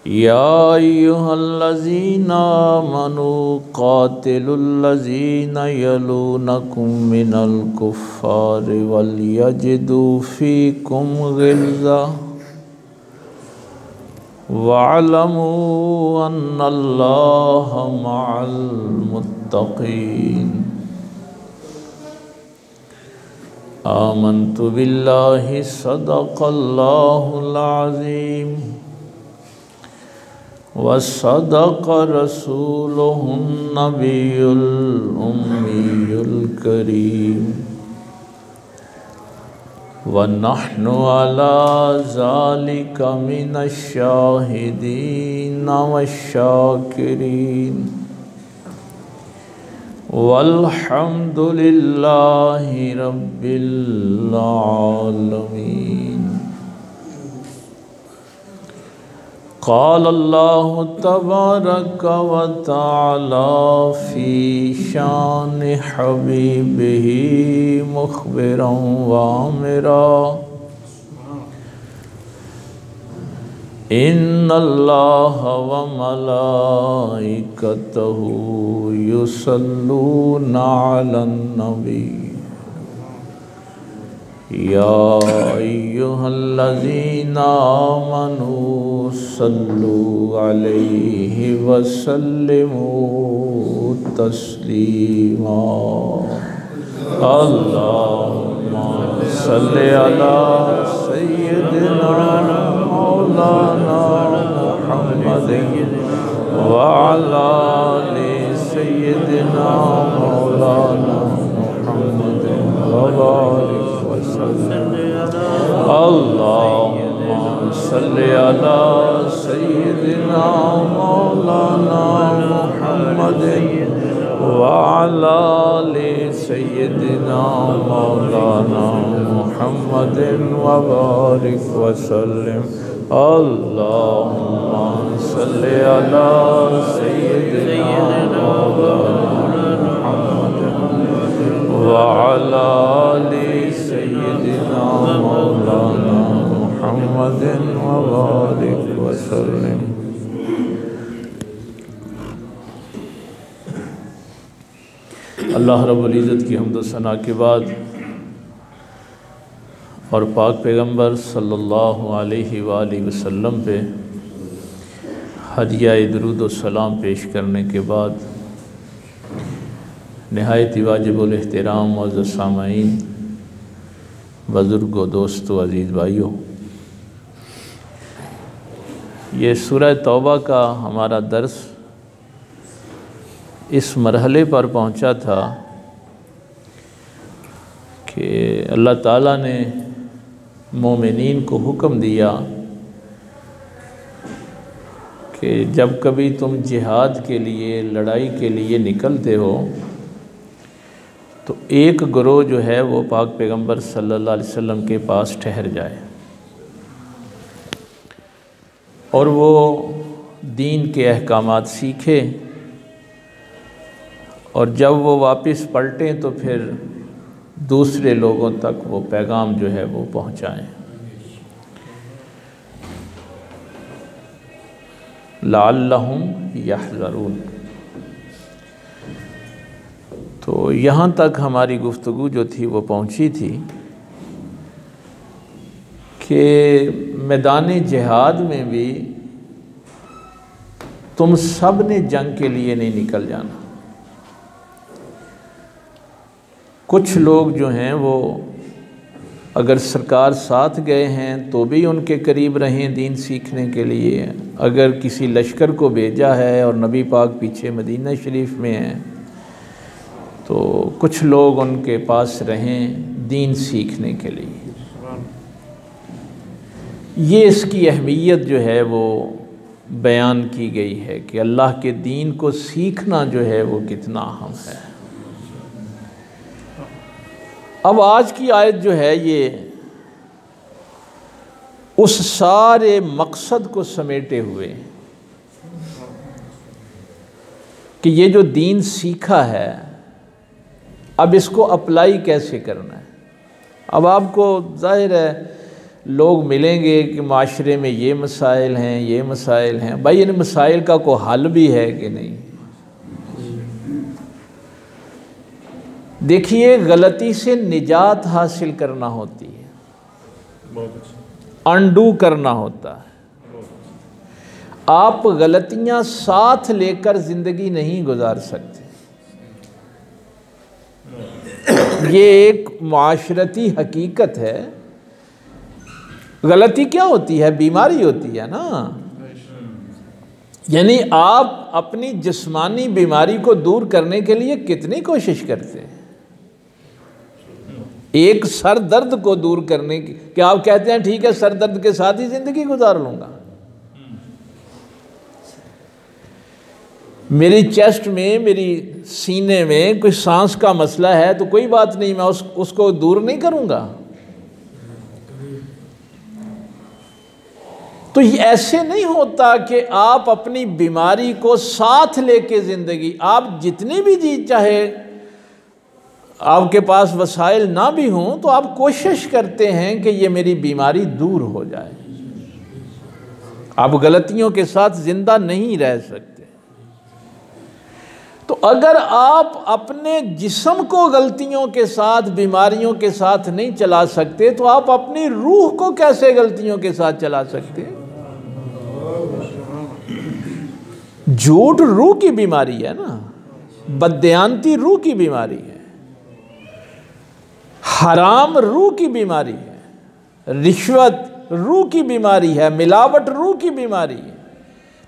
या अय्युहल्लज़ीना आमनू क़ातिलुल्लज़ीना यलूनकुम मिनल कुफ़्फ़ारि वलयजिदू फ़ीकुम ग़िल्ज़ा वअलमू अन्नल्लाहा मअल मुत्तक़ीन। आमन्तु बिल्लाहि सदक़ल्लाहुल अज़ीम व सदक़ रसूलुहुन नबियुल उम्मियुल करीम व नहनु अला ज़ालिका मिनश शाहिदीन वश्शाकिरीन वल्हम्दुलिल्लाहि रब्बिल आलमीन। क़ाल अल्लाहु तबारक व तआला फ़ी शानि हबीबिही मुख़बिरन व आमिरा इन्नल्लाहा व मलाइकतहू युसल्लूना अलन नबी या अय्युहल्लज़ीना आमनू सल्लू अलैहि व सल्लिमू तस्लीमा। अल्लाहुम्मा सल्लि अला सय्यिदिना मौलाना मुहम्मदिन व अला आलि सय्यिदिना मौलाना मुहम्मदिन व बारिक व सल्लिम। अल्लाहुम्मा सल्लि अला सय्यिदिना मौलाना मुहम्मदिन व अला आलि सय्यिदिना मौलाना मुहम्मदिन व बारिक व सल्लिम। अल्लाहुम्मा सल्लि अला सय्यिदिना मौलाना मुहम्मदिन व अला आलि सय्यिदिना मौलाना मुहम्मदिन व बारिक व सल्लिम। अल्लाह रब्बुल इज़्ज़त की हम्द व सना के बाद और पाक पैगम्बर सल्लल्लाहु अलैहि वसल्लम पे हदिया दुरूद व सलाम पेश करने के बाद नहायत वाजिबुल एहतराम मुअज़्ज़ज़ सामईन, बुज़ुर्गों, दोस्तों, अज़ीज़ भाइयों, ये सूरह तौबा का हमारा दर्स इस मरहले पर पहुंचा था कि अल्लाह ताला ने मोमिनीन को हुक्म दिया कि जब कभी तुम जिहाद के लिए, लड़ाई के लिए निकलते हो तो एक गिरोह जो है वो पाक पैगम्बर सल्लल्लाहु अलैहि वसल्लम के पास ठहर जाए और वो दीन के अहकामात सीखे और जब वो वापस पलटें तो फिर दूसरे लोगों तक वो पैगाम जो है वो पहुँचाएँ। लअल्लहुम यहज़रून। तो यहाँ तक हमारी गुफ्तगू जो थी वो पहुँची थी कि मैदान जिहाद में भी तुम सब ने जंग के लिए नहीं निकल जाना। कुछ लोग जो हैं वो अगर सरकार साथ गए हैं तो भी उनके करीब रहें दीन सीखने के लिए, अगर किसी लश्कर को भेजा है और नबी पाक पीछे मदीना शरीफ में हैं तो कुछ लोग उनके पास रहें दीन सीखने के लिए। ये इसकी अहमियत जो है वो बयान की गई है कि अल्लाह के दीन को सीखना जो है वो कितना अहम है। अब आज की आयत जो है ये उस सारे मकसद को समेटे हुए कि ये जो दीन सीखा है अब इसको अप्लाई कैसे करना है। अब आपको जाहिर है लोग मिलेंगे कि माशरे में ये मसाइल हैं, ये मसाइल हैं। भाई इन मसाइल का कोई हल भी है कि नहीं? देखिए, गलती से निजात हासिल करना होती है, अंडू करना होता है। आप गलतियां साथ लेकर ज़िंदगी नहीं गुजार सकते। ये एक माशरती हकीकत है। गलती क्या होती है? बीमारी होती है ना। यानी आप अपनी जिस्मानी बीमारी को दूर करने के लिए कितनी कोशिश करते हैं। एक सर दर्द को दूर करने की, क्या आप कहते हैं ठीक है सर दर्द के साथ ही ज़िंदगी गुजार लूँगा? मेरी चेस्ट में, मेरी सीने में कोई सांस का मसला है तो कोई बात नहीं, मैं उसको दूर नहीं करूँगा। तो ये ऐसे नहीं होता कि आप अपनी बीमारी को साथ लेके ज़िंदगी, आप जितनी भी जी चाहे आपके पास वसाइल ना भी हों तो आप कोशिश करते हैं कि ये मेरी बीमारी दूर हो जाए। आप गलतियों के साथ ज़िंदा नहीं रह सकते। तो अगर आप अपने जिस्म को गलतियों के साथ, बीमारियों के साथ नहीं चला सकते तो आप अपनी रूह को कैसे गलतियों के साथ चला सकते हैं? झूठ रूह की बीमारी है ना, बददयांती रूह की बीमारी है, हराम रूह की बीमारी है, रिश्वत रूह की बीमारी है, मिलावट रूह की बीमारी है।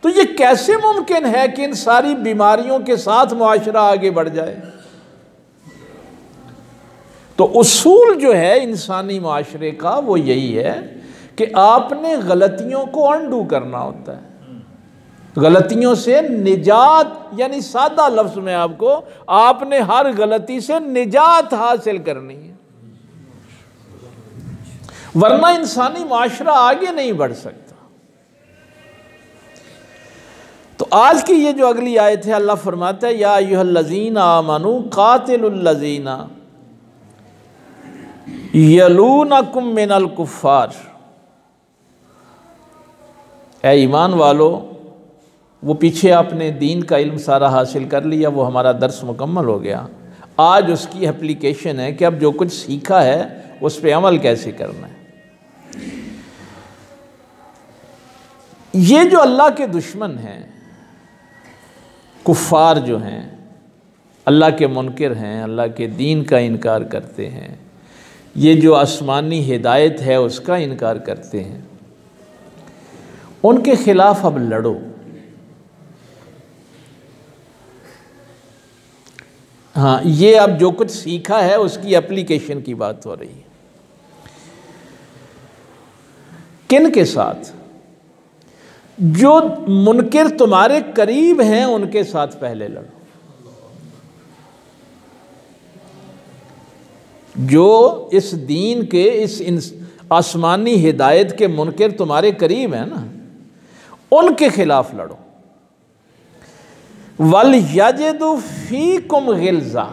तो ये कैसे मुमकिन है कि इन सारी बीमारियों के साथ मुआशरा आगे बढ़ जाए? तो उसूल जो है इंसानी मुआशरे का वो यही है कि आपने गलतियों को अंडू करना होता है, गलतियों से निजात, यानी सादा लफ्ज़ में आपको, आपने हर गलती से निजात हासिल करनी है, वरना इंसानी माशरा आगे नहीं बढ़ सकता। तो आज की ये जो अगली आयत है, अल्लाह फरमाता है या अय्युहल्लज़ीना आमनू कातिलुल्लज़ीना यलूनकुम मिनल कुफ़्फ़ार। ऐ ईमान वालो, वो पीछे आपने दीन का इल्म सारा हासिल कर लिया, वो हमारा दर्स मुकम्मल हो गया। आज उसकी एप्लीकेशन है कि अब जो कुछ सीखा है उस पर अमल कैसे करना है। ये जो अल्लाह के दुश्मन हैं, कुफ़ार जो हैं, अल्लाह के मुनकिर हैं, अल्लाह के दीन का इनकार करते हैं, ये जो आसमानी हिदायत है उसका इनकार करते हैं, उनके ख़िलाफ़ अब लड़ो। हाँ, ये अब जो कुछ सीखा है उसकी एप्लीकेशन की बात हो रही है। किन के साथ? जो मुनकिर तुम्हारे करीब हैं उनके साथ पहले लड़ो। जो इस दीन के, इस आसमानी हिदायत के मुनकिर तुम्हारे करीब हैं ना, उनके खिलाफ लड़ो। वल यजिदु फीकुम गिल्ज़ा,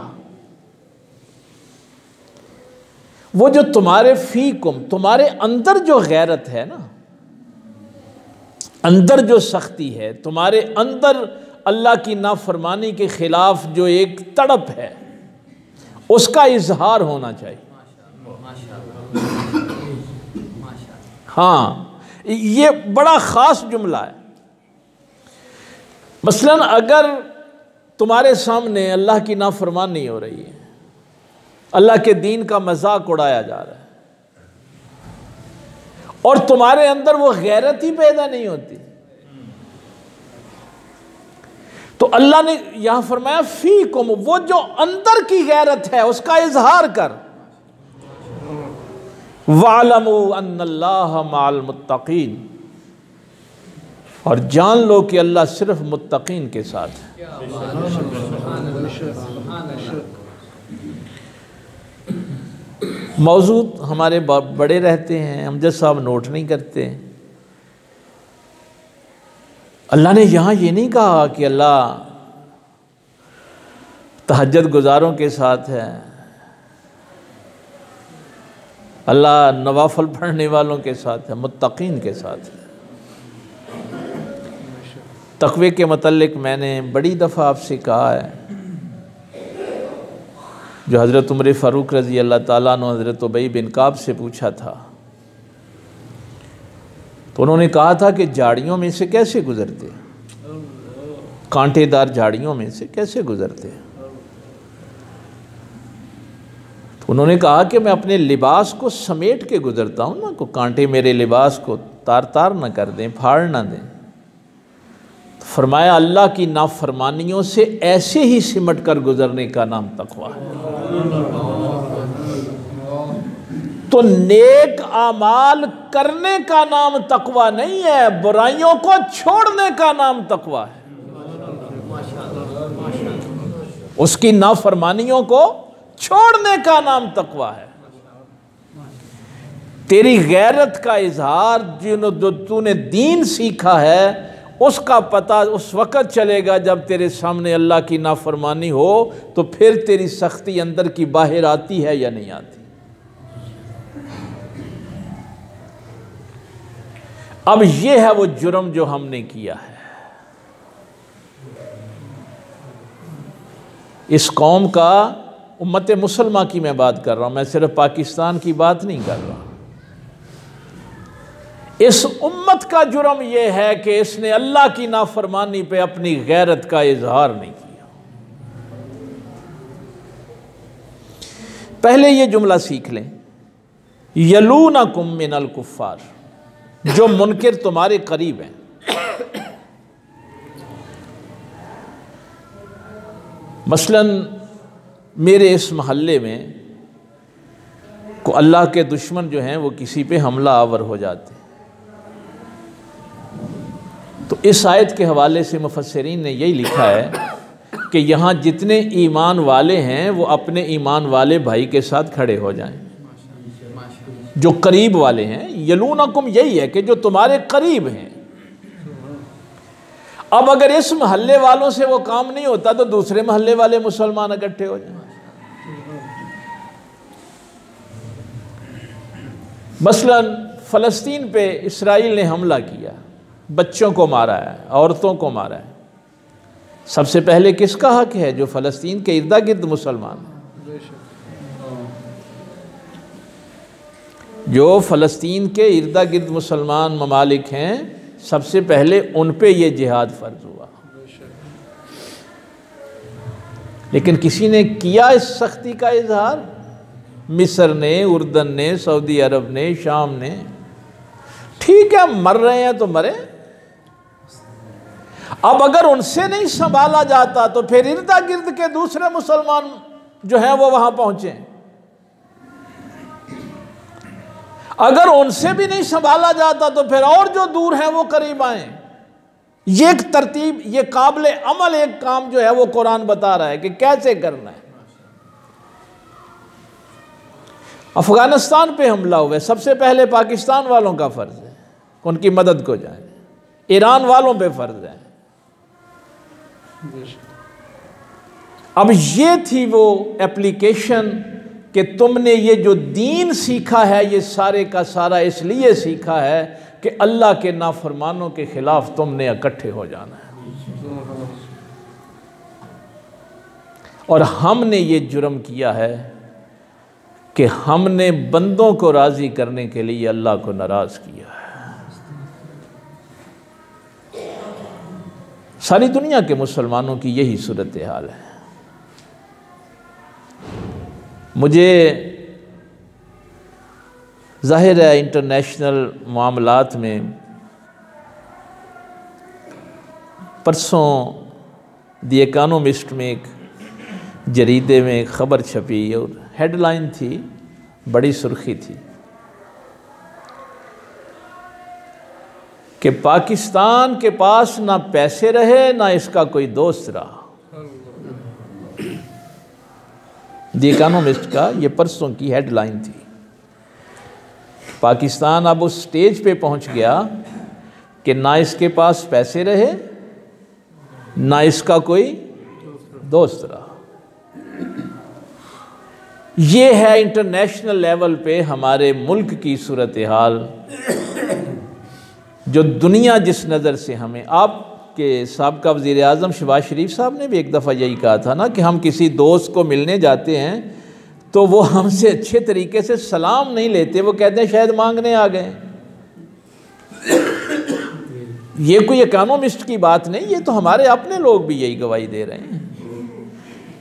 वो जो तुम्हारे फीकुम, तुम्हारे अंदर जो गैरत है ना, अंदर जो सख्ती है, तुम्हारे अंदर अल्लाह की नाफरमानी के खिलाफ जो एक तड़प है, उसका इजहार होना चाहिए। हाँ, ये बड़ा ख़ास जुमला है। मसलन अगर तुम्हारे सामने अल्लाह की नाफरमानी हो रही है, अल्लाह के दीन का मजाक उड़ाया जा रहा है और तुम्हारे अंदर वो गैरत ही पैदा नहीं होती, तो अल्लाह ने यहां फरमाया फीकुम, वो जो अंदर की गैरत है उसका इजहार कर। वालमू अन्नल्लाह माल मुत्तकीन, और जान लो कि अल्लाह सिर्फ मुत्तकीन के साथ है। मौजू हमारे बड़े रहते हैं, अमजद साहब नोट नहीं करते। अल्लाह ने यहाँ ये नहीं कहा कि अल्लाह तहज्जुद गुजारों के साथ है, अल्लाह नवाफल पढ़ने वालों के साथ है, मुत्तकीन के साथ है। तक़वे के मतलब मैंने बड़ी दफ़ा आपसे कहा है, जो हज़रत उमर फ़ारूक रज़ी अल्लाह ताला अन्हु हज़रत उबई बिन काब से पूछा था, तो उन्होंने कहा था कि झाड़ियों में से कैसे गुज़रते, कांटेदार झाड़ियों में से कैसे गुज़रते। तो उन्होंने कहा कि मैं अपने लिबास को समेट के गुज़रता हूँ ना, को कांटे मेरे लिबास को तार तार न कर दें, फाड़ न दें। तो फरमाया अल्लाह की नाफरमानियों से ऐसे ही सिमट कर गुज़रने का नाम तक़वा है। तो नेक आमाल करने का नाम तक़वा नहीं है, बुराइयों को छोड़ने का नाम तक़वा है। उसकी नाफरमानियों को छोड़ने का नाम तक़वा है। तेरी गैरत का इजहार जो तूने दीन सीखा है उसका पता उस वक़्त चलेगा जब तेरे सामने अल्लाह की नाफरमानी हो, तो फिर तेरी सख्ती अंदर की बाहर आती है या नहीं आती। अब ये है वो जुर्म जो हमने किया है। इस कौम का, उम्मत मुसलमा की मैं बात कर रहा हूँ, मैं सिर्फ पाकिस्तान की बात नहीं कर रहा। इस उम्मत का जुर्म यह है कि इसने अल्लाह की नाफरमानी पे अपनी गैरत का इजहार नहीं किया। पहले ये जुमला सीख लें, यलूनकुम मिनल कुफ्फार, जो मुनकिर तुम्हारे करीब हैं। मसलन मेरे इस महल्ले में को अल्लाह के दुश्मन जो हैं वो किसी पे हमला आवर हो जाते हैं, तो इस आयत के हवाले से मुफस्सिरीन ने यही लिखा है कि यहाँ जितने ईमान वाले हैं वो अपने ईमान वाले भाई के साथ खड़े हो जाएं, जो करीब वाले हैं। यलूनकुम यही है कि जो तुम्हारे करीब हैं। अब अगर इस महल्ले वालों से वो काम नहीं होता तो दूसरे महल्ले वाले मुसलमान इकट्ठे हो जाएं। मसलन फ़लस्तीन पे इसराइल ने हमला किया, बच्चों को मारा है, औरतों को मारा है। सबसे पहले किसका हक है? जो फ़लस्तीन के इर्दा गिर्द मुसलमान हैं। जो फ़लस्तीन के इर्दा गिर्द मुसलमान ममालिक हैं, सबसे पहले उन पे ये जिहाद फ़र्ज हुआ। लेकिन किसी ने किया इस सख्ती का इजहार? मिस्र ने, उर्दन ने, सऊदी अरब ने, शाम ने। ठीक है, मर रहे हैं तो मरे। अब अगर उनसे नहीं संभाला जाता तो फिर इर्दा गिर्द के दूसरे मुसलमान जो हैं वो वहां पहुंचे। अगर उनसे भी नहीं संभाला जाता तो फिर और जो दूर हैं वो करीब आए। ये एक तरतीब, ये काबिल अमल एक काम जो है वो कुरान बता रहा है कि कैसे करना है। अफगानिस्तान पे हमला हुआ है, सबसे पहले पाकिस्तान वालों का फ़र्ज़ है उनकी मदद को जाए। ईरान वालों पे फ़र्ज़ है। अब ये थी वो एप्लीकेशन कि तुमने ये जो दीन सीखा है ये सारे का सारा इसलिए सीखा है कि अल्लाह के नाफरमानों के ख़िलाफ़ तुमने इकट्ठे हो जाना है। और हमने ये जुर्म किया है कि हमने बंदों को राज़ी करने के लिए अल्लाह को नाराज़ किया है। सारी दुनिया के मुसलमानों की यही सूरत हाल है। मुझे ज़ाहिर है इंटरनेशनल मामलात में परसों दी इकोनॉमिस्ट में एक जरीदे में एक ख़बर छपी और हेडलाइन थी, बड़ी सुर्खी थी कि पाकिस्तान के पास ना पैसे रहे ना इसका कोई दोस्त रहा। दी इकोनॉमिस्ट का ये परसों की हेडलाइन थी। पाकिस्तान अब उस स्टेज पे पहुंच गया कि ना इसके पास पैसे रहे ना इसका कोई दोस्त रहा। ये है इंटरनेशनल लेवल पे हमारे मुल्क की सूरत हाल, जो दुनिया जिस नज़र से हमें, आपके साबका वज़ीर आज़म शहबाज शरीफ साहब ने भी एक दफ़ा यही कहा था ना कि हम किसी दोस्त को मिलने जाते हैं तो वो हमसे अच्छे तरीके से सलाम नहीं लेते, वो कहते हैं शायद मांगने आ गए। ये कोई इकोनॉमिस्ट की बात नहीं, ये तो हमारे अपने लोग भी यही गवाही दे रहे हैं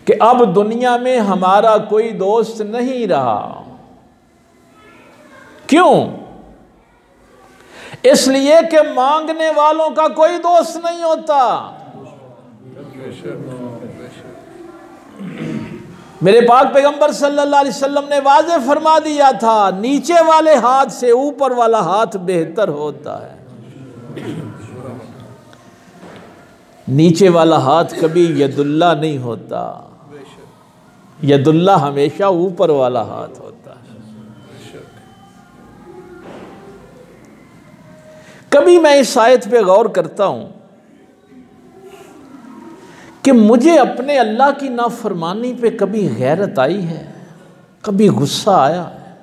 कि अब दुनिया में हमारा कोई दोस्त नहीं रहा। क्यों? इसलिए कि मांगने वालों का कोई दोस्त नहीं होता। मेरे पाक पैगंबर सल्लल्लाहु अलैहि वसल्लम ने वाज़े फरमा दिया था, नीचे वाले हाथ से ऊपर वाला हाथ बेहतर होता है। नीचे वाला हाथ कभी यदुल्ला नहीं होता, यदुल्ला हमेशा ऊपर वाला हाथ होता है। कभी मैं इस आयत पे गौर करता हूं कि मुझे अपने अल्लाह की नाफरमानी पे कभी गैरत आई है, कभी गुस्सा आया है।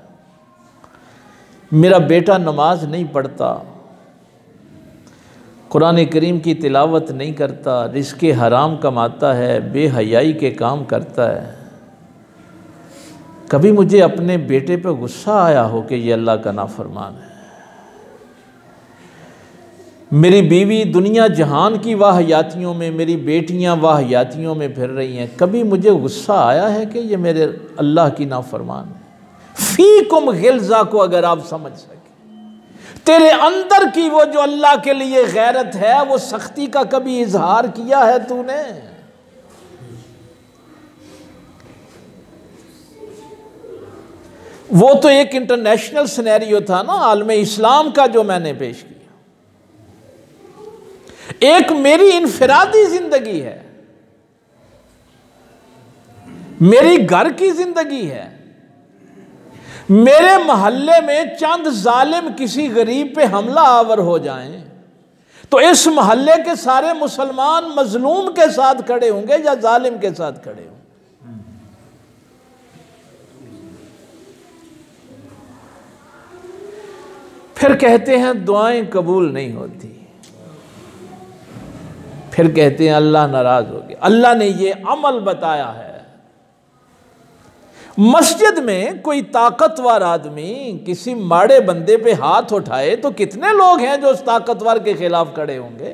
मेरा बेटा नमाज नहीं पढ़ता, कुरान करीम की तिलावत नहीं करता, रिज़्क़े हराम कमाता है, बेहयाई के काम करता है। कभी मुझे अपने बेटे पे गुस्सा आया हो कि ये अल्लाह का नाफरमान है? मेरी बीवी दुनिया जहान की वाहियातियों में, मेरी बेटियां वाहियातियों में फिर रही हैं, कभी मुझे गुस्सा आया है कि ये मेरे अल्लाह की नाफरमान है? फीकुम गिल्ज़ा को अगर आप समझ सके, तेरे अंदर की वो जो अल्लाह के लिए गैरत है, वो सख्ती का कभी इजहार किया है तूने? वो तो एक इंटरनेशनल सिनेरियो था ना आलम इस्लाम का जो मैंने पेश किया। एक मेरी इनफिरादी जिंदगी है, मेरी घर की जिंदगी है। मेरे मोहल्ले में चंद जालिम किसी गरीब पे हमला आवर हो जाएं तो इस मोहल्ले के सारे मुसलमान मजलूम के साथ खड़े होंगे या जालिम के साथ खड़े होंगे? फिर कहते हैं दुआएं कबूल नहीं होती, फिर कहते हैं अल्लाह नाराज हो गया। अल्लाह ने ये अमल बताया है। मस्जिद में कोई ताकतवर आदमी किसी माड़े बंदे पे हाथ उठाए तो कितने लोग हैं जो उस ताकतवर के खिलाफ खड़े होंगे?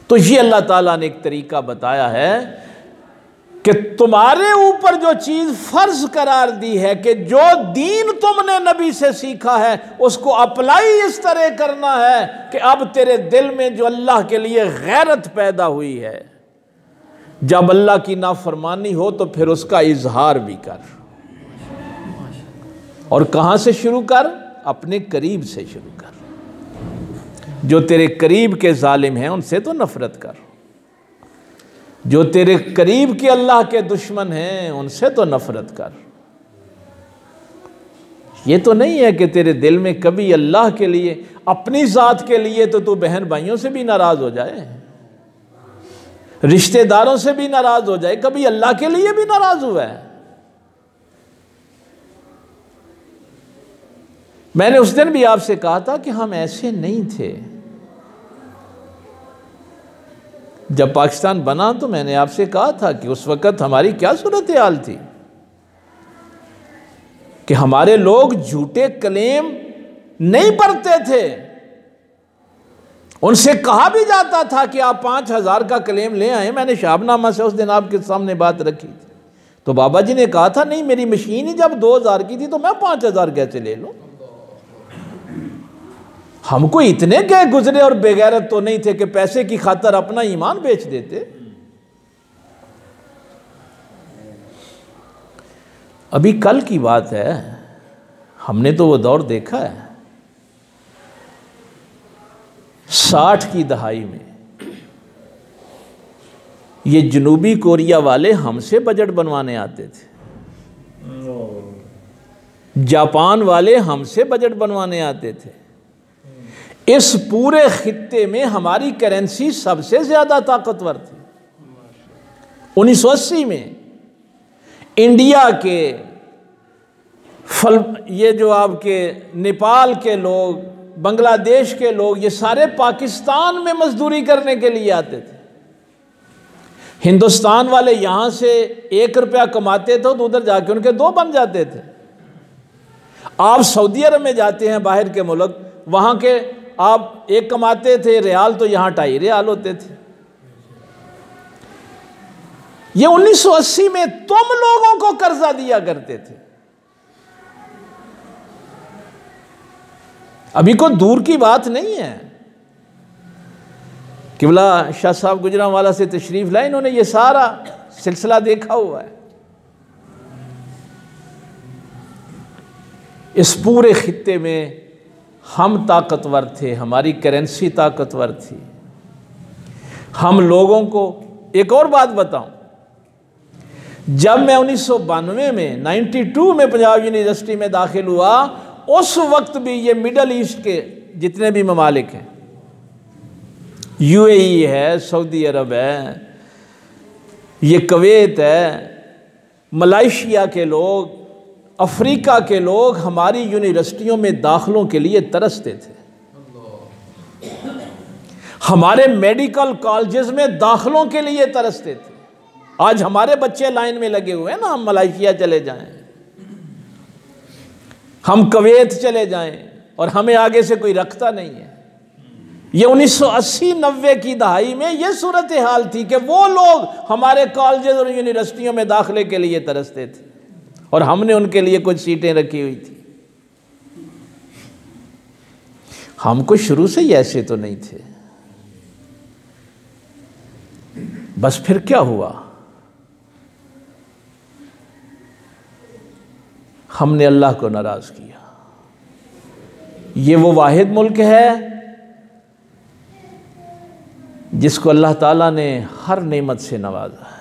तो ये अल्लाह ताला ने एक तरीका बताया है कि तुम्हारे ऊपर जो चीज फर्ज करार दी है कि जो दीन तुमने नबी से सीखा है उसको अप्लाई इस तरह करना है कि अब तेरे दिल में जो अल्लाह के लिए गैरत पैदा हुई है, जब अल्लाह की नाफरमानी हो तो फिर उसका इजहार भी कर। और कहां से शुरू कर? अपने करीब से शुरू कर। जो तेरे करीब के जालिम हैं उनसे तो नफरत कर, जो तेरे करीब के अल्लाह के दुश्मन हैं उनसे तो नफरत कर। ये तो नहीं है कि तेरे दिल में कभी अल्लाह के लिए, अपनी ज़ात के लिए तो तू बहन भाइयों से भी नाराज़ हो जाए, रिश्तेदारों से भी नाराज़ हो जाए, कभी अल्लाह के लिए भी नाराज़ हुआ है। मैंने उस दिन भी आपसे कहा था कि हम ऐसे नहीं थे। जब पाकिस्तान बना तो मैंने आपसे कहा था कि उस वक़्त हमारी क्या सूरत हाल थी कि हमारे लोग झूठे क्लेम नहीं पढ़ते थे। उनसे कहा भी जाता था कि आप 5,000 का क्लेम ले आए। मैंने शाहबनामा से उस दिन आपके सामने बात रखी थी तो बाबा जी ने कहा था नहीं, मेरी मशीन ही जब 2,000 की थी तो मैं 5,000 कैसे ले लूं? हमको इतने गए गुजरे और बेगैरत तो नहीं थे कि पैसे की खातर अपना ईमान बेच देते। अभी कल की बात है, हमने तो वो दौर देखा है 60 की दहाई में। ये जनूबी कोरिया वाले हमसे बजट बनवाने आते थे, जापान वाले हमसे बजट बनवाने आते थे। इस पूरे खित्ते में हमारी करेंसी सबसे ज्यादा ताकतवर थी। 1980 में इंडिया के ये जो आपके नेपाल के लोग, बांग्लादेश के लोग, ये सारे पाकिस्तान में मजदूरी करने के लिए आते थे। हिंदुस्तान वाले यहाँ से 1 रुपया कमाते थे तो उधर जाके उनके 2 बन जाते थे। आप सऊदी अरब में जाते हैं, बाहर के मुल्क, वहाँ के आप 1 कमाते थे रियाल तो यहाँ 2.5 रियाल होते थे। ये 1980 में तुम लोगों को कर्जा दिया करते थे। अभी कोई दूर की बात नहीं है। किबला शाह साहब गुजरांवाला से तशरीफ लाए, इन्होंने ये सारा सिलसिला देखा हुआ है। इस पूरे खित्ते में हम ताकतवर थे, हमारी करेंसी ताकतवर थी। हम लोगों को एक और बात बताऊं, जब मैं 1992 में 92 में पंजाब यूनिवर्सिटी में दाखिल हुआ, उस वक्त भी ये मिडल ईस्ट के जितने भी ममालिक हैं, यूएई है, सऊदी अरब है, ये कुवैत है, मलेशिया के लोग, अफ्रीका के लोग हमारी यूनिवर्सिटियों में दाखिलों के लिए तरसते थे। हमारे मेडिकल कॉलेजेस में दाखिलों के लिए तरसते थे। आज हमारे बच्चे लाइन में लगे हुए हैं ना, हम मलेशिया चले जाएं, हम कुवैत चले जाएं, और हमें आगे से कोई रखता नहीं है। ये 1980-90 की दहाई में ये सूरत हाल थी कि वो लोग हमारे कॉलेजेस और यूनिवर्सिटियों में दाखिले के लिए तरसते थे, और हमने उनके लिए कुछ सीटें रखी हुई थी। हम कुछ शुरू से ही ऐसे तो नहीं थे। बस फिर क्या हुआ, हमने अल्लाह को नाराज किया। ये वो वाहिद मुल्क है जिसको अल्लाह ताला ने हर नेमत से नवाजा है।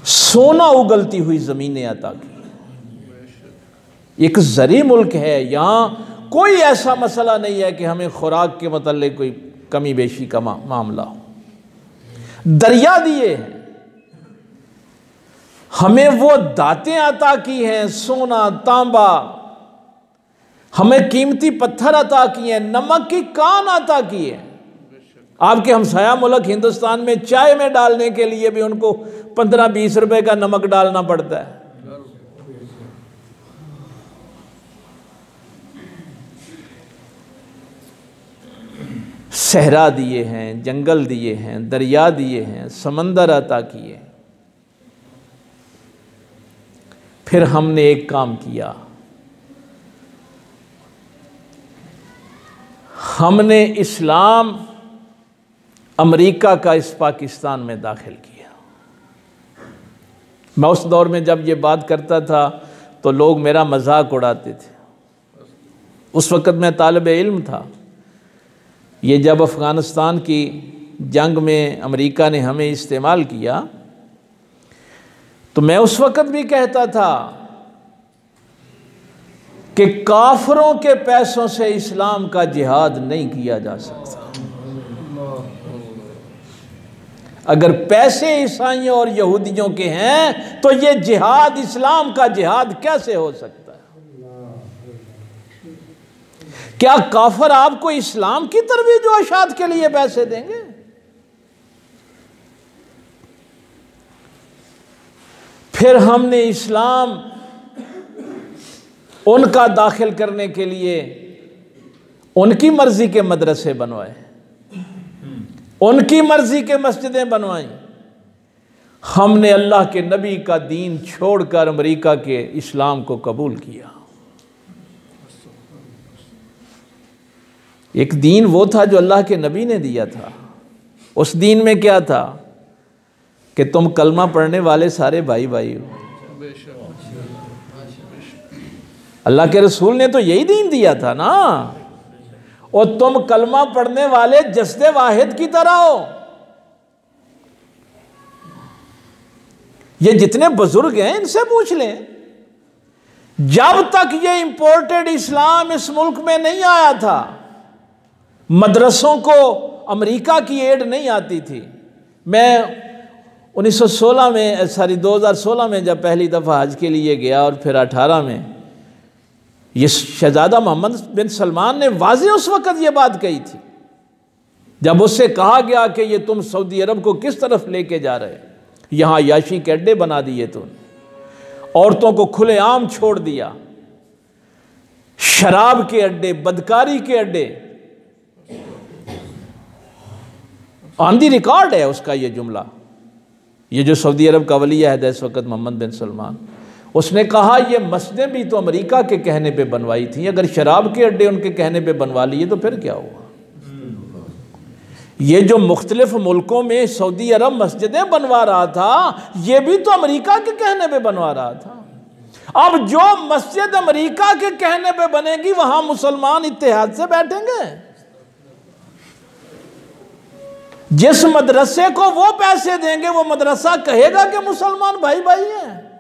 सोना उगलती हुई ज़मीनें अता की। एक ज़री मुल्क है, यहाँ कोई ऐसा मसला नहीं है कि हमें खुराक के मतलब कोई कमी बेशी का मामला हो। दरिया दिए हैं, हमें वो दातें अता की हैं, सोना तांबा, हमें कीमती पत्थर अता किए, नमक की कान अता की है। आपके हमसाया मुल्क हिंदुस्तान में चाय में डालने के लिए भी उनको 15-20 रुपए का नमक डालना पड़ता है। सहरा दिए हैं, जंगल दिए हैं, दरिया दिए हैं, समंदर अता किए। फिर हमने एक काम किया, हमने इस्लाम अमेरिका का इस पाकिस्तान में दाखिल किया। मैं उस दौर में जब ये बात करता था तो लोग मेरा मजाक उड़ाते थे। उस वक़्त मैं तालिब इल्म था। ये जब अफ़गानिस्तान की जंग में अमेरिका ने हमें इस्तेमाल किया तो मैं उस वक़्त भी कहता था कि काफिरों के पैसों से इस्लाम का जिहाद नहीं किया जा सकता। अगर पैसे ईसाइयों और यहूदियों के हैं तो ये जिहाद, इस्लाम का जिहाद कैसे हो सकता है? क्या काफिर आपको इस्लाम की तरवीज व इशाअत के लिए पैसे देंगे? फिर हमने इस्लाम उनका दाखिल करने के लिए उनकी मर्जी के मदरसे बनवाए, उनकी मर्जी के मस्जिदें बनवाई। हमने अल्लाह के नबी का दीन छोड़कर अमेरिका के इस्लाम को कबूल किया। एक दीन वो था जो अल्लाह के नबी ने दिया था। उस दीन में क्या था कि तुम कलमा पढ़ने वाले सारे भाई भाई हो। अल्लाह के रसूल ने तो यही दीन दिया था ना, और तुम कलमा पढ़ने वाले जस्दे वाहिद की तरह हो। ये जितने बुजुर्ग हैं इनसे पूछ लें, जब तक ये इंपोर्टेड इस्लाम इस मुल्क में नहीं आया था, मदरसों को अमेरिका की एड नहीं आती थी, मैं 1916 में 2016 में जब पहली दफ़ा हज के लिए गया और फिर 18 में, ये शहजादा मोहम्मद बिन सलमान ने वाज़े उस वक़्त ये बात कही थी जब उससे कहा गया कि ये तुम सऊदी अरब को किस तरफ लेके जा रहे, यहाँ याशी के अड्डे बना दिए तुमने, औरतों को खुलेआम छोड़ दिया, शराब के अड्डे, बदकारी के अड्डे। ऑन दी रिकॉर्ड है उसका ये जुमला। ये जो सऊदी अरब का वली अहद है इस वक्त मोहम्मद बिन सलमान, उसने कहा ये मस्जिदें भी तो अमेरिका के कहने पे बनवाई थी, अगर शराब के अड्डे उनके कहने पे बनवा लिए तो फिर क्या हुआ। ये जो मुख्तलिफ मुल्कों में सऊदी अरब मस्जिदें बनवा रहा था, ये भी तो अमेरिका के कहने पे बनवा रहा था। अब जो मस्जिद अमेरिका के कहने पे बनेगी वहां मुसलमान इत्तेहाद से बैठेंगे। जिस मदरसे को वो पैसे देंगे वो मदरसा कहेगा कि मुसलमान भाई भाई हैं।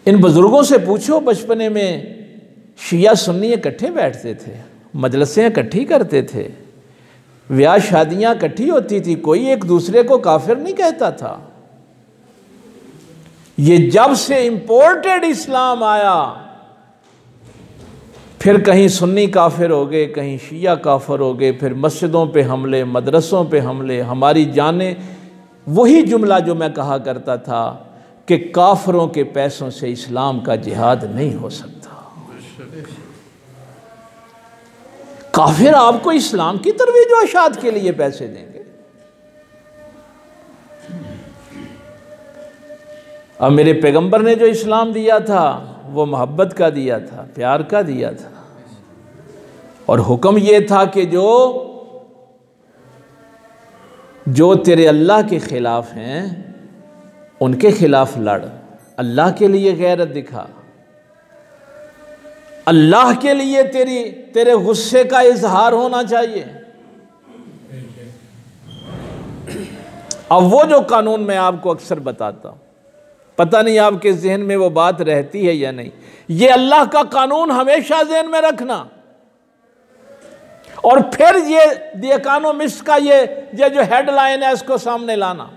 इन बुजुर्गों से पूछो, बचपने में शिया सुन्नी इकट्ठे बैठते थे, मजलिसें इकट्ठी करते थे, ब्याह शादियां इकट्ठी होती थी, कोई एक दूसरे को काफिर नहीं कहता था। ये जब से इंपोर्टेड इस्लाम आया, फिर कहीं सुन्नी काफिर हो गए, कहीं शिया काफिर हो गए, फिर मस्जिदों पे हमले, मदरसों पे हमले, हमारी जानें। वही जुमला जो मैं कहा करता था कि काफिरों के पैसों से इस्लाम का जिहाद नहीं हो सकता। काफिर आपको इस्लाम की तरवीज व इशाअत के लिए पैसे देंगे। अब मेरे पैगंबर ने जो इस्लाम दिया था वो मोहब्बत का दिया था, प्यार का दिया था, और हुक्म ये था कि जो तेरे अल्लाह के खिलाफ हैं उनके खिलाफ लड़, अल्लाह के लिए गैरत दिखा, अल्लाह के लिए तेरे गुस्से का इजहार होना चाहिए। अब वो जो कानून मैं आपको अक्सर बताता हूं, पता नहीं आपके जहन में वो बात रहती है या नहीं, ये अल्लाह का कानून हमेशा जहन में रखना। और फिर ये द इकोनॉमिस्ट का ये जो हेडलाइन है इसको सामने लाना।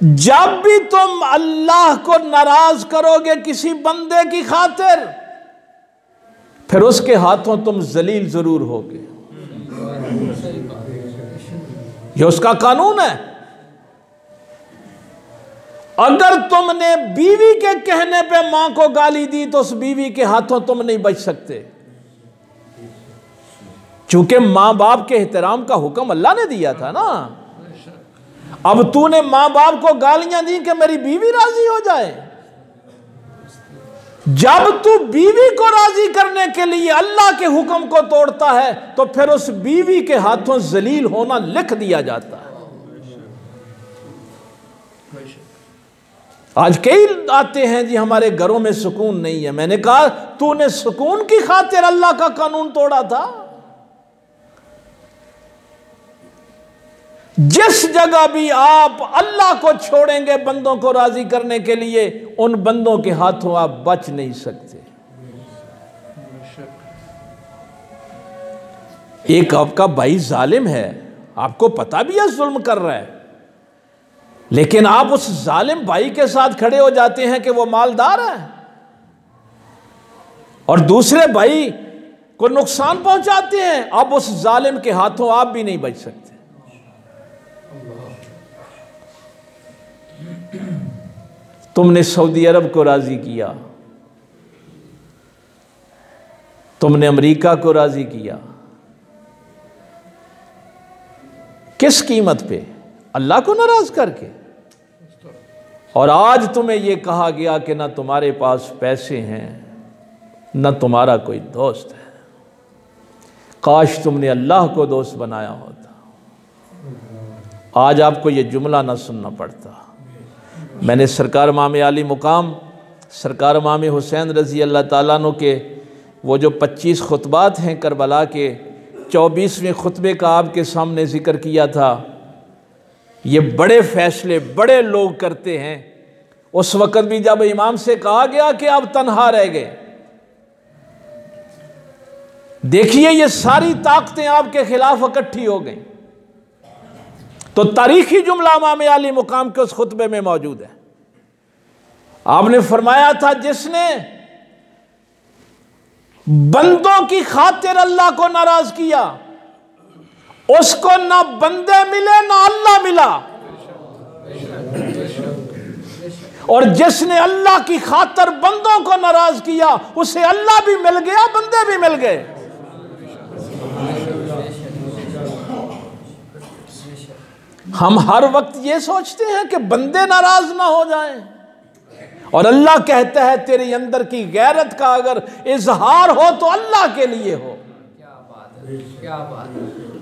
जब भी तुम अल्लाह को नाराज करोगे किसी बंदे की खातिर, फिर उसके हाथों तुम जलील जरूर होगे। ये उसका कानून है। अगर तुमने बीवी के कहने पे मां को गाली दी तो उस बीवी के हाथों तुम नहीं बच सकते, क्योंकि मां बाप के एहतराम का हुक्म अल्लाह ने दिया था ना। अब तूने मां बाप को गालियां दी कि मेरी बीवी राजी हो जाए। जब तू बीवी को राजी करने के लिए अल्लाह के हुक्म को तोड़ता है तो फिर उस बीवी के हाथों जलील होना लिख दिया जाता है। आज कई आते हैं जी हमारे घरों में सुकून नहीं है। मैंने कहा तूने सुकून की खातिर अल्लाह का कानून तोड़ा था। जिस जगह भी आप अल्लाह को छोड़ेंगे बंदों को राजी करने के लिए, उन बंदों के हाथों आप बच नहीं सकते। एक आपका भाई जालिम है, आपको पता भी है जुल्म कर रहा है, लेकिन आप उस जालिम भाई के साथ खड़े हो जाते हैं कि वो मालदार है, और दूसरे भाई को नुकसान पहुंचाते हैं। अब उस जालिम के हाथों आप भी नहीं बच सकते। तुमने सऊदी अरब को राजी किया, तुमने अमेरिका को राजी किया, किस कीमत पे? अल्लाह को नाराज करके। और आज तुम्हें यह कहा गया कि ना तुम्हारे पास पैसे हैं, ना तुम्हारा कोई दोस्त है। काश तुमने अल्लाह को दोस्त बनाया होता, आज आपको यह जुमला ना सुनना पड़ता। मैंने सरकार इमाम आली मुकाम सरकार इमाम हुसैन रज़ी अल्लाह ताला अन्हु के वो जो 25 खुतबात हैं करबला के, 24वें खुतबे का आपके सामने ज़िक्र किया था। ये बड़े फैसले बड़े लोग करते हैं। उस वक़्त भी जब इमाम से कहा गया कि आप तन्हा रह गए, देखिए ये सारी ताकतें आपके खिलाफ इकट्ठी हो गई। तो तारीखी जुमला इमाम आली मुकाम के उस खुतबे में मौजूद है। आपने फरमाया था जिसने बंदों की खातिर अल्लाह को नाराज किया उसको ना बंदे मिले ना अल्लाह मिला, और जिसने अल्लाह की खातिर बंदों को नाराज किया उसे अल्लाह भी मिल गया, बंदे भी मिल गए। हम हर वक्त ये सोचते हैं कि बंदे नाराज ना हो जाएं, और अल्लाह कहता है तेरे अंदर की गैरत का अगर इजहार हो तो अल्लाह के लिए हो। क्या बात है, क्या बात है।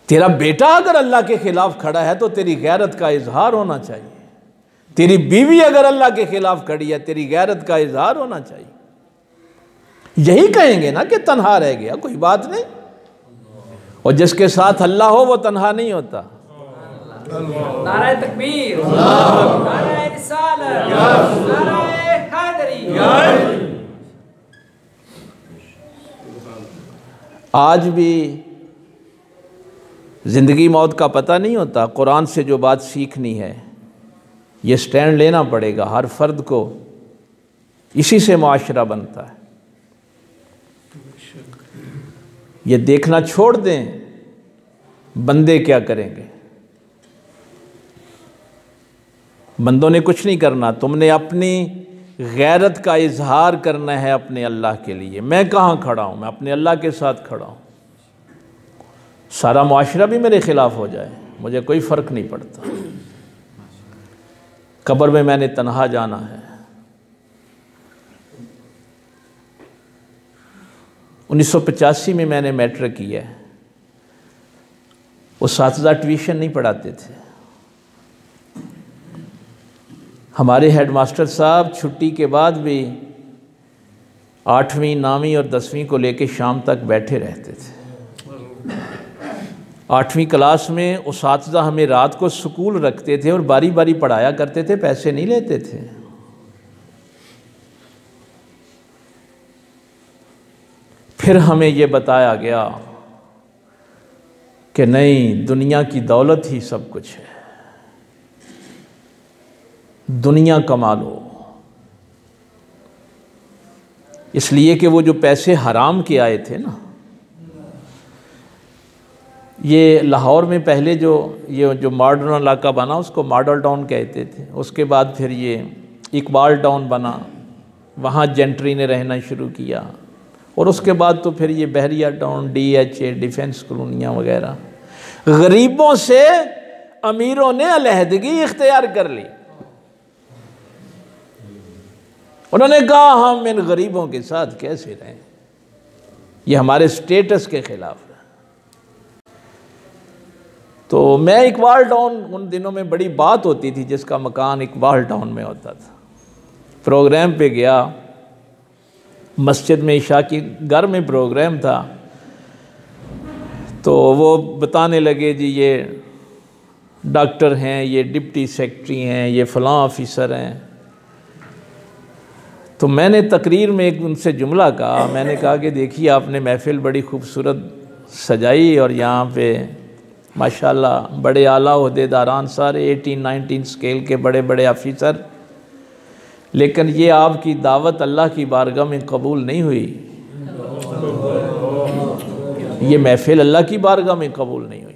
तेरा बेटा अगर अल्लाह के खिलाफ खड़ा है तो तेरी गैरत का इजहार होना चाहिए। तेरी बीवी अगर अल्लाह के खिलाफ खड़ी है तेरी गैरत का इजहार होना चाहिए। यही कहेंगे ना कि तन्हा रह गया, कोई बात नहीं। और जिसके साथ अल्लाह हो वो तन्हा नहीं होता। नारे तकबीर, नारे रिसालत, नारे हैदरी। आज भी जिंदगी मौत का पता नहीं होता। कुरान से जो बात सीखनी है ये स्टैंड लेना पड़ेगा हर फर्द को, इसी से मुआशरा बनता है। ये देखना छोड़ दें बंदे क्या करेंगे। बंदों ने कुछ नहीं करना, तुमने अपनी गैरत का इजहार करना है अपने अल्लाह के लिए। मैं कहाँ खड़ा हूँ, मैं अपने अल्लाह के साथ खड़ा हूँ। सारा मुआशरा भी मेरे खिलाफ हो जाए मुझे कोई फ़र्क नहीं पड़ता। कब्र में मैंने तन्हा जाना है। 1985 में मैंने मैट्रिक किया है। वो साथीज़ा ट्यूशन नहीं पढ़ाते थे। हमारे हेडमास्टर साहब छुट्टी के बाद भी 8वीं 9वीं और 10वीं को लेके शाम तक बैठे रहते थे। 8वीं क्लास में उसातिज़ा हमें रात को स्कूल रखते थे और बारी बारी पढ़ाया करते थे, पैसे नहीं लेते थे। फिर हमें ये बताया गया कि नहीं, दुनिया की दौलत ही सब कुछ है, दुनिया कमा लो। इसलिए कि वो जो पैसे हराम के आए थे ना, ये लाहौर में पहले जो मॉडर्न इलाका बना उसको मॉडल टाउन कहते थे। उसके बाद फिर ये इकबाल टाउन बना, वहाँ जेंट्री ने रहना शुरू किया। और उसके बाद तो फिर ये बहरिया टाउन, DHA, डिफेंस कॉलोनियाँ वगैरह। गरीबों से अमीरों ने अलहदगी इख्तियार कर ली। उन्होंने कहा हम इन गरीबों के साथ कैसे रहें, ये हमारे स्टेटस के खिलाफ है। तो मैं इकबाल टाउन, उन दिनों में बड़ी बात होती थी जिसका मकान इकबाल टाउन में होता था। प्रोग्राम पे गया, मस्जिद में इशा की घर में प्रोग्राम था, तो वो बताने लगे जी ये डॉक्टर हैं, ये डिप्टी सेक्रेटरी हैं, ये फ़लाँ ऑफिसर हैं। तो मैंने तकरीर में एक उनसे जुमला कहा। मैंने कहा कि देखिए आपने महफ़िल बड़ी खूबसूरत सजाई और यहाँ पे माशाल्लाह बड़े आला ओहदेदारान, सारे 18-19 स्केल के बड़े बड़े ऑफिसर, लेकिन ये आपकी दावत अल्लाह की बारगाह में कबूल नहीं हुई। ये महफ़िल अल्लाह की बारगाह में कबूल नहीं हुई।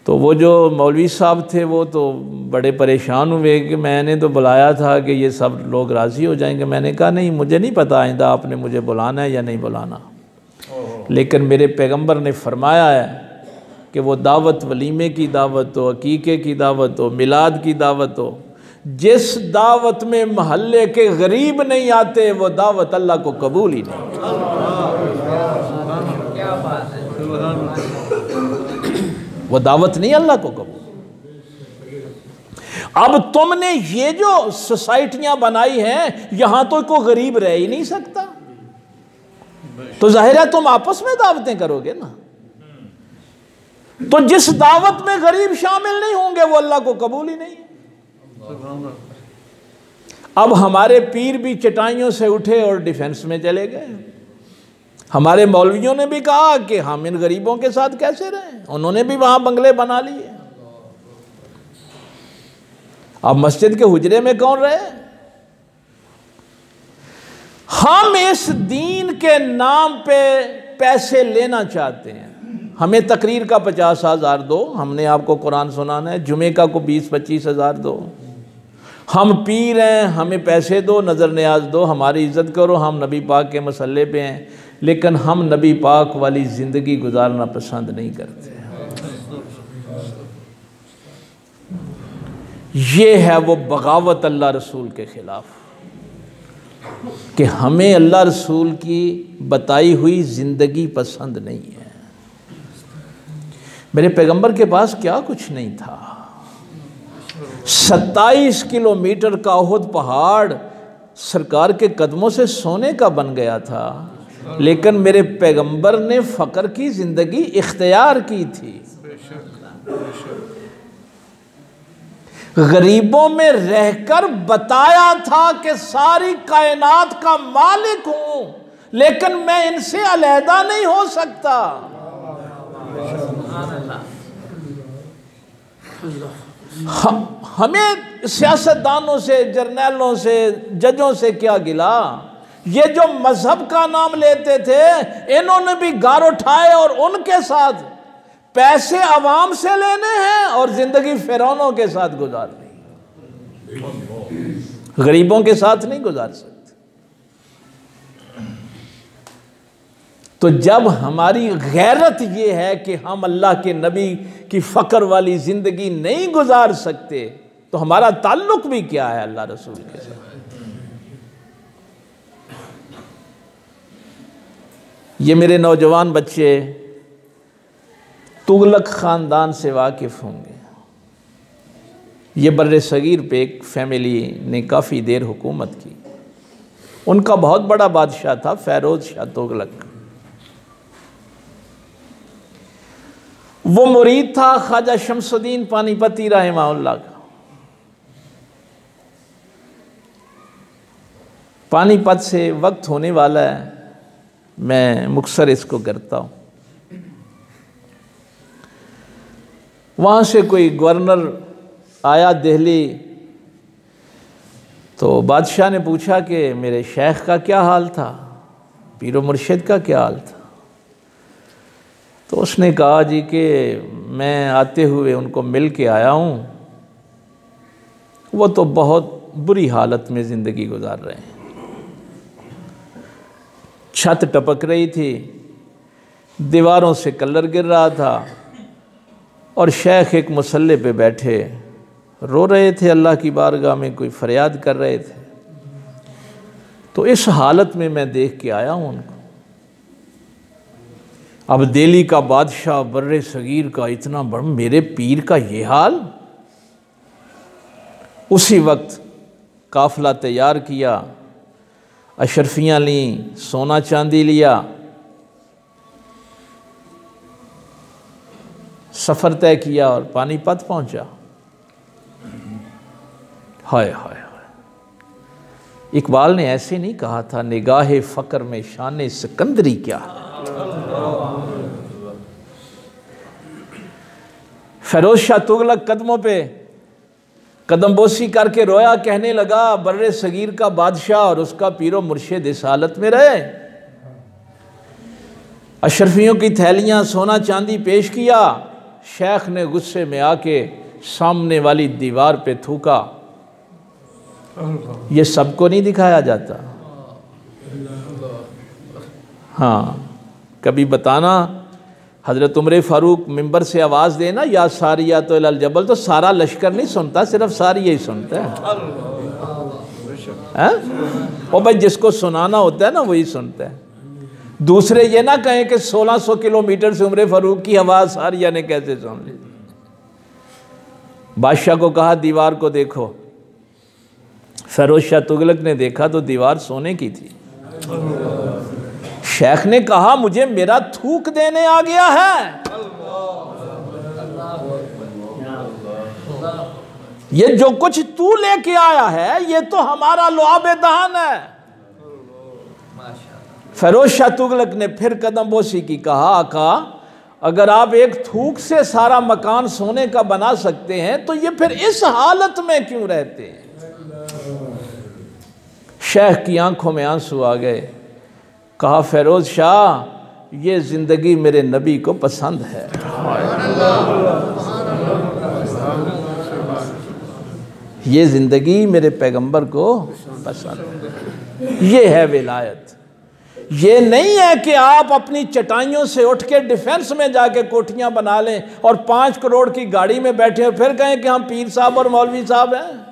तो वो जो मौलवी साहब थे वो तो बड़े परेशान हुए कि मैंने तो बुलाया था कि ये सब लोग राज़ी हो जाएंगे। मैंने कहा नहीं, मुझे नहीं पता आइंदा आपने मुझे बुलाना है या नहीं बुलाना, लेकिन मेरे पैगंबर ने फरमाया है कि वो दावत वलीमे की दावत हो, अकीके की दावत हो, मिलाद की दावत हो, जिस दावत में महल्ले के गरीब नहीं आते वो दावत अल्लाह को कबूल ही नहीं। क्या बात है। वो दावत नहीं अल्लाह को कबूल। अब तुमने ये जो सोसाइटियां बनाई हैं यहां तो कोई गरीब रह ही नहीं सकता, तो जाहिर है तुम आपस में दावतें करोगे ना। तो जिस दावत में गरीब शामिल नहीं होंगे वो अल्लाह को कबूल ही नहीं। अब हमारे पीर भी चटाइयों से उठे और डिफेंस में चले गए। हमारे मौलवियों ने भी कहा कि हम इन गरीबों के साथ कैसे रहें, उन्होंने भी वहां बंगले बना लिए। अब मस्जिद के हुजरे में कौन रहे? हम इस दीन के नाम पे पैसे लेना चाहते हैं। हमें तकरीर का 50,000 दो, हमने आपको कुरान सुनाना है। जुमे का को 20-25 हज़ार दो। हम पीर हैं, हमें पैसे दो, नज़र न्याज दो, हमारी इज़्ज़त करो, हम नबी पाक के मसल्ले पे हैं। लेकिन हम नबी पाक वाली ज़िंदगी गुजारना पसंद नहीं करते। ये है वो बगावत अल्लाह रसूल के ख़िलाफ़ कि हमें अल्लाह रसूल की बताई हुई ज़िंदगी पसंद नहीं है। मेरे पैगंबर के पास क्या कुछ नहीं था। 27 किलोमीटर का उहद पहाड़ सरकार के कदमों से सोने का बन गया था, लेकिन मेरे पैगंबर ने फ़क्र की ज़िंदगी इख्तियार की थी। गरीबों में रहकर बताया था कि सारी कायनात का मालिक हूं, लेकिन मैं इनसे अलहदा नहीं हो सकता। हमें सियासतदानों से, जर्नैलों से, जजों से क्या गिला। ये जो मजहब का नाम लेते थे, इन्होंने भी गार उठाए और उनके साथ पैसे अवाम से लेने हैं और जिंदगी फिरौनों के साथ गुजारनी, गरीबों के साथ नहीं गुजार सकते। तो जब हमारी गैरत ये है कि हम अल्लाह के नबी की फ़क्र वाली ज़िंदगी नहीं गुजार सकते, तो हमारा ताल्लुक भी क्या है अल्लाह रसूल के साथ? ये मेरे नौजवान बच्चे तुगलक ख़ानदान से वाकिफ़ होंगे। ये बर्रे सगीर पे एक फैमिली ने काफ़ी देर हुकूमत की। उनका बहुत बड़ा बादशाह था फ़ैरोज़ शाह तुगलक। वो मुरीद था ख्वाजा शमसुद्दीन पानीपती रहमहुल्लाह का। पानीपत से वक्त होने वाला है, मैं मुख्तसर इसको करता हूँ। वहाँ से कोई गवर्नर आया दिल्ली, तो बादशाह ने पूछा कि मेरे शेख का क्या हाल था, पीरो मुर्शिद का क्या हाल था। तो उसने कहा जी कि मैं आते हुए उनको मिल के आया हूँ, वो तो बहुत बुरी हालत में ज़िंदगी गुजार रहे हैं। छत टपक रही थी, दीवारों से कलर गिर रहा था और शेख एक मुसल्ले पे बैठे रो रहे थे, अल्लाह की बारगाह में कोई फरियाद कर रहे थे। तो इस हालत में मैं देख के आया हूँ उनको। अब दिल्ली का बादशाह बर्रे सगीर का इतना बड़ा, मेरे पीर का ये हाल। उसी वक्त काफ़िला तैयार किया, अशरफियाँ लीं, सोना चांदी लिया, सफ़र तय किया और पानीपत पहुंचा। हाय हाय हाय, इकबाल ने ऐसे नहीं कहा था, निगाहे फ़क्र में शान सिकंदरी क्या। फ़ैरोज़ शाह तुगलक कदमों पे कदमबोसी करके रोया, कहने लगा बर्रे सगीर का बादशाह और उसका पीरो मुर्शिद इस हालत में रहे। अशरफियों की थैलियां सोना चांदी पेश किया। शेख ने गुस्से में आके सामने वाली दीवार पे थूका। ये सबको नहीं दिखाया जाता। हाँ, कभी बताना हज़रत उमर फ़ारूक मिंबर से आवाज़ देना या सारिया तो इलल जबल, तो सारा लश्कर नहीं सुनता, सिर्फ सारिया ही सुनता है। और भाई जिसको सुनाना होता है ना वही सुनता है। दूसरे ये ना कहें कि 1600 किलोमीटर से उमर फ़ारूक की आवाज़ सारिया ने कैसे सुन ली। बादशाह को कहा दीवार को देखो। फ़ैरोज़ शाह तुगलक ने देखा तो दीवार सोने की थी। शेख ने कहा मुझे मेरा थूक देने आ गया है। ये जो कुछ तू लेके आया है ये तो हमारा लुआब दहन है। फिरोज शाह तुगलक ने फिर कदम बोसी की कहा, आका अगर आप एक थूक से सारा मकान सोने का बना सकते हैं तो ये फिर इस हालत में क्यों रहते हैं। शेख की आंखों में आंसू आ गए। कहा, फिरोज शाह ये जिंदगी मेरे नबी को पसंद है। ये जिंदगी मेरे पैगंबर को पसंद है। ये है विलायत। ये नहीं है कि आप अपनी चटाइयों से उठ के डिफेंस में जाके कोठियां बना लें और 5 करोड़ की गाड़ी में बैठे और फिर कहें कि हम पीर साहब और मौलवी साहब हैं।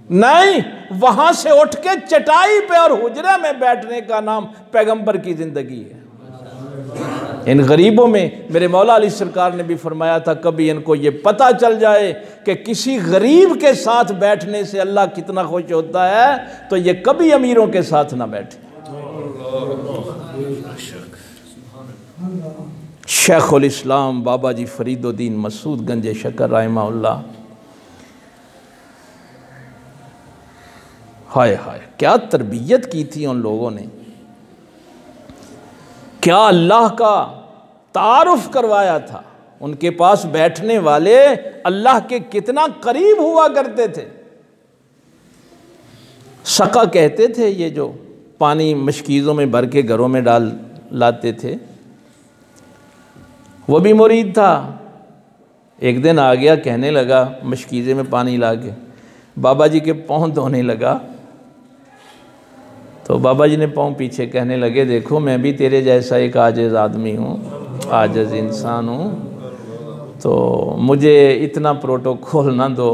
नहीं, वहां से उठ के चटाई पे और हुजरे में बैठने का नाम पैगंबर की जिंदगी है। इन गरीबों में मेरे मौला अली सरकार ने भी फरमाया था, कभी इनको ये पता चल जाए कि किसी गरीब के साथ बैठने से अल्लाह कितना खुश होता है तो ये कभी अमीरों के साथ ना बैठे। शेखुल इस्लाम बाबा जी फरीदुद्दीन मसूद गंजे शकर रहमहुल्लाह, हाय हाय क्या तरबियत की थी उन लोगों ने, क्या अल्लाह का तारुफ करवाया था। उनके पास बैठने वाले अल्लाह के कितना करीब हुआ करते थे। सका कहते थे, ये जो पानी मशकीज़ों में भर के घरों में डाल लाते थे, वो भी मुरीद था। एक दिन आ गया, कहने लगा मशकीज़े में पानी ला के बाबा जी के पाँव धोने लगा। तो बाबा जी ने पाँव पीछे, कहने लगे देखो मैं भी तेरे जैसा एक आजिज़ आदमी हूँ, आजिज़ इंसान हूँ, तो मुझे इतना प्रोटोकॉल ना दो।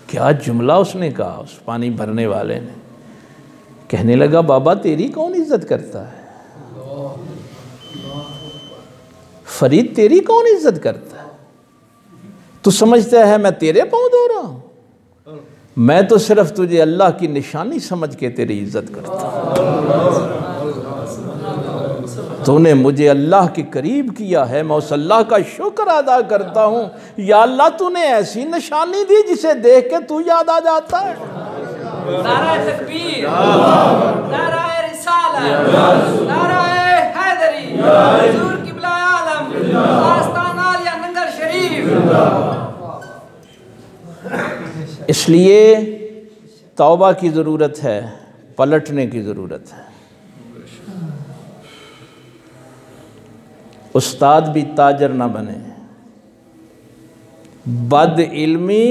क्या जुमला उसने कहा उस पानी भरने वाले ने। कहने लगा बाबा तेरी कौन इज्जत करता है, फरीद तेरी कौन इज्जत करता है, तू समझता है मैं तेरे पाँव धो रहा हूँ। मैं तो सिर्फ तुझे अल्लाह की निशानी समझ के तेरी इज्जत करता हूँ। तूने मुझे अल्लाह के करीब किया है, मैं उस अल्लाह का शुक्र अदा करता हूँ। या अल्लाह तूने ऐसी निशानी दी जिसे देख के तू याद आ जाता है। नाराए तकबीर, नाराए रिसालत, नाराए हैदरी, हुजूर किबला आलम, आस्ताना आलिया नंगर शरीफ। इसलिए तौबा की ज़रूरत है, पलटने की ज़रूरत है। उस्ताद भी ताजर ना बने। बद इल्मी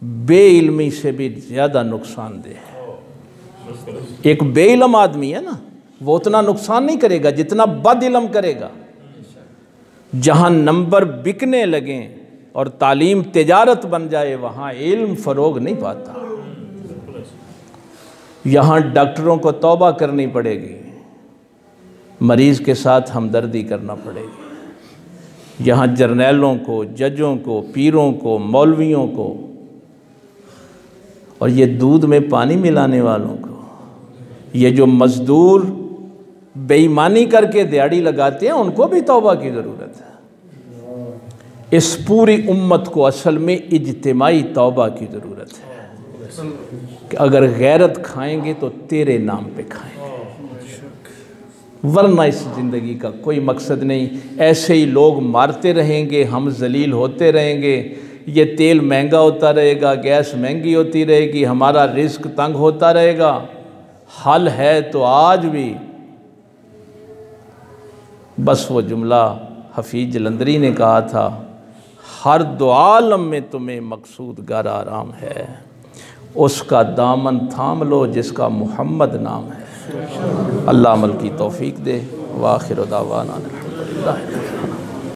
बेइल्मी से भी ज़्यादा नुकसानदेह है। एक बेइल्म आदमी है ना, वो उतना नुकसान नहीं करेगा जितना बद इल्म करेगा। जहाँ नंबर बिकने लगें और तालीम तिजारत बन जाए वहाँ इल्म फ़रोग नहीं पाता। यहाँ डॉक्टरों को तौबा करनी पड़ेगी, मरीज़ के साथ हमदर्दी करना पड़ेगी। यहाँ जर्नैलों को, जजों को, पीरों को, मौलवियों को और ये दूध में पानी मिलाने वालों को, ये जो मज़दूर बेईमानी करके दिहाड़ी लगाते हैं, उनको भी तौबा की ज़रूरत है। इस पूरी उम्मत को असल में इज्तिमाई तौबा की ज़रूरत है कि अगर गैरत खाएंगे तो तेरे नाम पे खाएंगे, वरना इस ज़िंदगी का कोई मकसद नहीं। ऐसे ही लोग मारते रहेंगे, हम जलील होते रहेंगे, ये तेल महंगा होता रहेगा, गैस महंगी होती रहेगी, हमारा रिस्क तंग होता रहेगा। हल है तो आज भी बस वो जुमला हफीज जलंधरी ने कहा था, हर दो आलम में तुम्हें मकसूद गर आराम है, उसका दामन थाम लो जिसका मोहम्मद नाम है। अल्लाह अमल की तौफीक दे। व आखिर दावाना अल्हम्दुलिल्लाह।